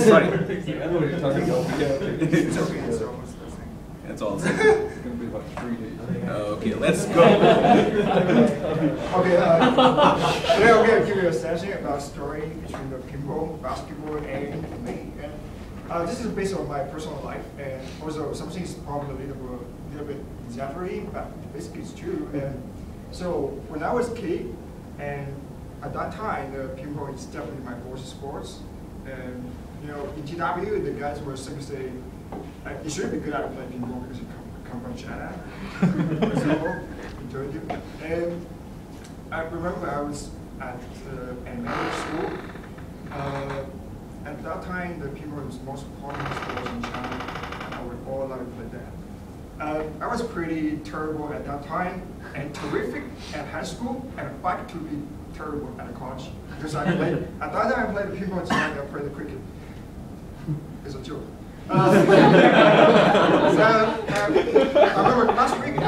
Sorry. I know what you're talking about. Yeah, It's okay, it's almost the same. That's all. It's gonna be about 3 days. Okay, let's go. Okay, today I'm going to give you a session about story between the pinball, basketball, and me. And this is based on my personal life, and also something is probably a little bit exaggerating, but basically it's true. And so when I was a kid, and at that time, the pinball is definitely my first sports. And you know, in TW, the guys were simply saying, you should be good at playing pinball because you come from China, for example, in Turkey. And I remember I was at elementary school. At that time, the pinball was the most popular sport in China, and I would all like to play that. I was pretty terrible at that time, and terrific at high school, and back to be terrible at college. Because I played, at that time I played the pinball in China, I played the cricket. It's a joke. I remember last week,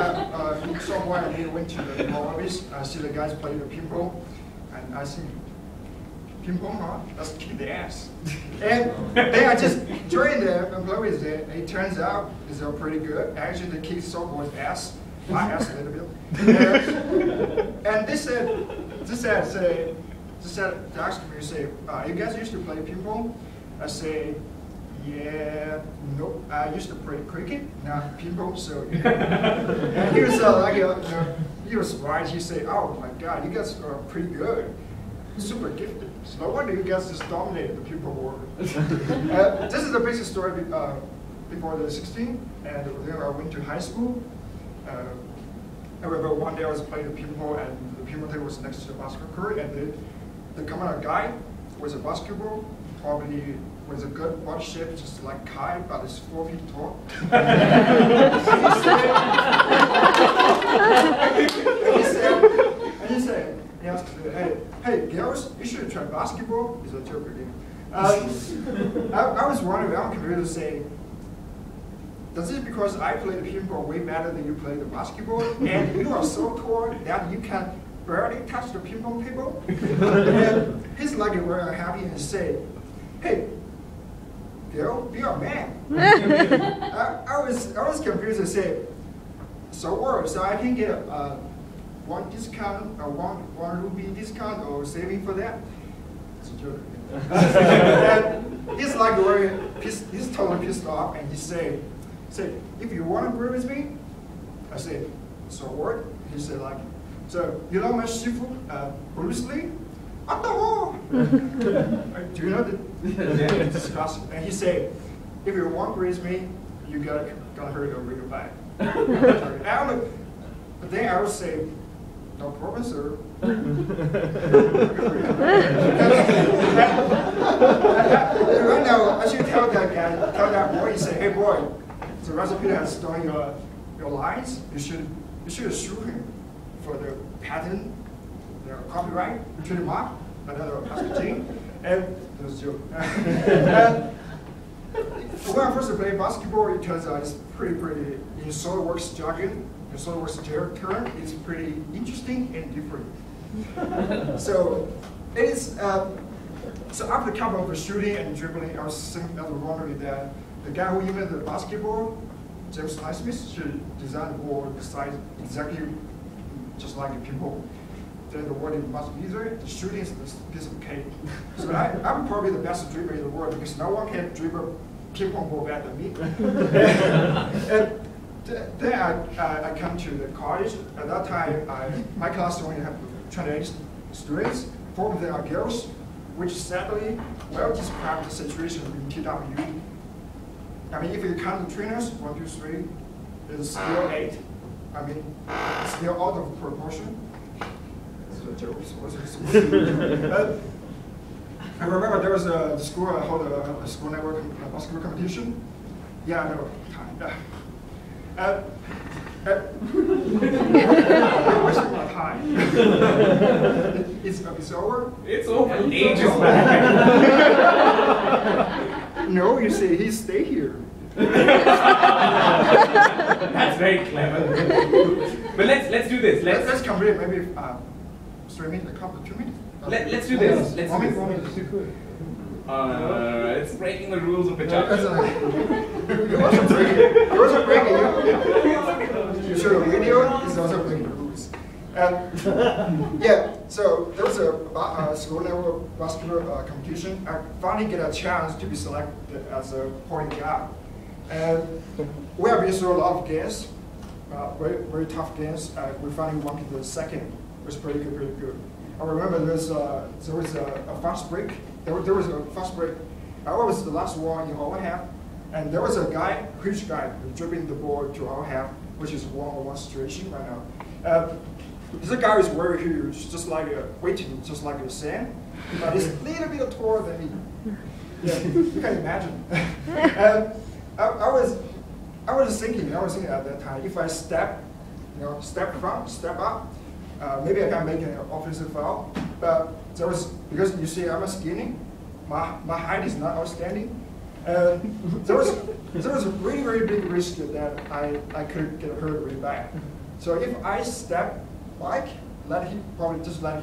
somewhere I went to the office, I see the guys playing the pinball, and I see, pinball, huh? Let's kick the ass. And then I just joined them and play with it, and it turns out it's pretty good. Actually, they kicked someone's ass, my ass a little bit. And they asked me, say, you guys used to play pinball? I say, yeah, nope. I used to play cricket, not pinball. So, and he was he was surprised. He said, "Oh my God, you guys are pretty good, super gifted. So no wonder you guys just dominated the pinball world." This is the basic story before the 16, and then I went to high school. I remember one day I was playing the pinball, and the pinball table was next to the basketball court, and the coming guy was a basketball, probably. Was a good body shape, just like Kai, but it's 4 feet tall. And he said, hey, girls, you should try basketball. It's a joke again. I was wondering, I'm confused to say, does it because I play the pinball way better than you play the basketball, and you are so tall that you can barely touch the pinball table? And he's like very happy and say, hey, girl, be a man. I was confused to say, so what? So I can get one discount, one rupee discount, or saving for that? It's a joke. And he's like very he's totally pissed off, and he say, if you want to agree with me, I said, so what? He said like, so you know my shifu, Bruce Lee? What the hell? Do you know the discussion? And he said, if you want to raise me, you gotta hurry to read it back. But then I would say, no problem, sir. Right now, I should tell that boy, you say, hey boy, so recipe has stolen your lines, you should sue him for the patent. Copyright, trademark, another packaging, and it was a joke. When I first played basketball, it turns out it's pretty, in SolidWorks jargon, in SolidWorks term, it's pretty interesting and different. So it is, so after a couple of shooting and dribbling, I was wondering that the guy who invented the basketball, James Naismith, should design the ball the size exactly just like a pinball. The word must be there. The shooting is this piece of cake. So I'm probably the best dribbler in the world because no one can dribble pinball ball better than me. And then I come to the college. At that time, my class only had 28 students. 4 of them are girls, which sadly well describes the situation in TW. I mean, if you count the trainers, 1, 2, 3, it's still 8. I mean, it's still out of proportion. I remember there was the school held a school network basketball competition. Yeah, I know. I'm wasting my time. It's over? It's over. Ages back. No, you see, he stayed here. That's very clever. But let's do this. Let's complete maybe 3 minutes, a couple of 2 minutes. Let's do this. Let's do this. It's breaking the rules of Pecha. It wasn't breaking. It wasn't breaking. You show a video. It's also breaking the rules. Yeah. So there was a school level basketball competition. I finally get a chance to be selected as a point guard. And we have been through a lot of games, very, very tough games. We finally won the second. It was pretty good, pretty good. I remember there was a fast break. There was a fast break. I was the last one in our half, and there was a guy, huge guy, dribbling the ball to our half, which is one-on-one situation right now. This guy is very huge, just like weighting, just like the sand, but he's a little bit taller than me. Yeah, you can imagine. I was thinking at that time, if I step up, maybe I can make an offensive foul. But there was, because you see, I'm skinny, my height is not outstanding. There was a really, very big risk that I could get hurt really bad. So if I step back, let him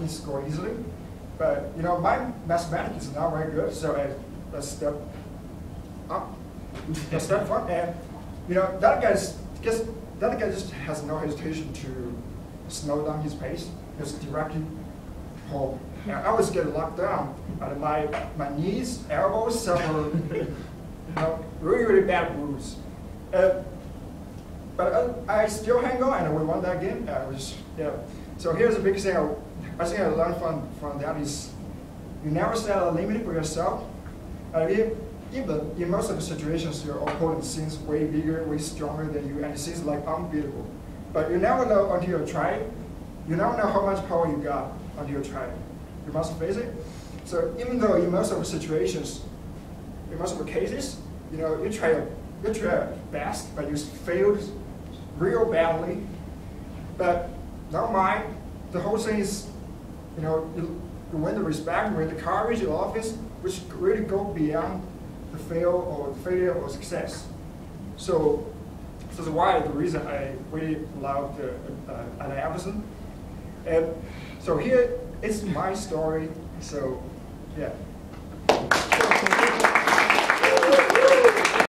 score easily. But you know, my mathematics is not very good, so I step up. I step front, and you know that guy just has no hesitation to slow down his pace. Just directly home. And I was getting locked down, and my knees, elbows suffer, really, really bad bruise. But I still hang on, and we won that game. So here's a big thing. I think I learned from that is you never set a limit for yourself. Even in most of the situations, your opponent seems way bigger, way stronger than you, and it seems like unbeatable. But you never know until you try it. You never know how much power you got until you try it. You must face it. So even though in most of the situations, in most of the cases, you know, you try your best, but you failed real badly. But never mind. The whole thing is, you know, you win the respect, you win the courage in the office, which really go beyond the failure or success. So that's why the reason I really loved Allen Iverson. And so here is my story. So yeah.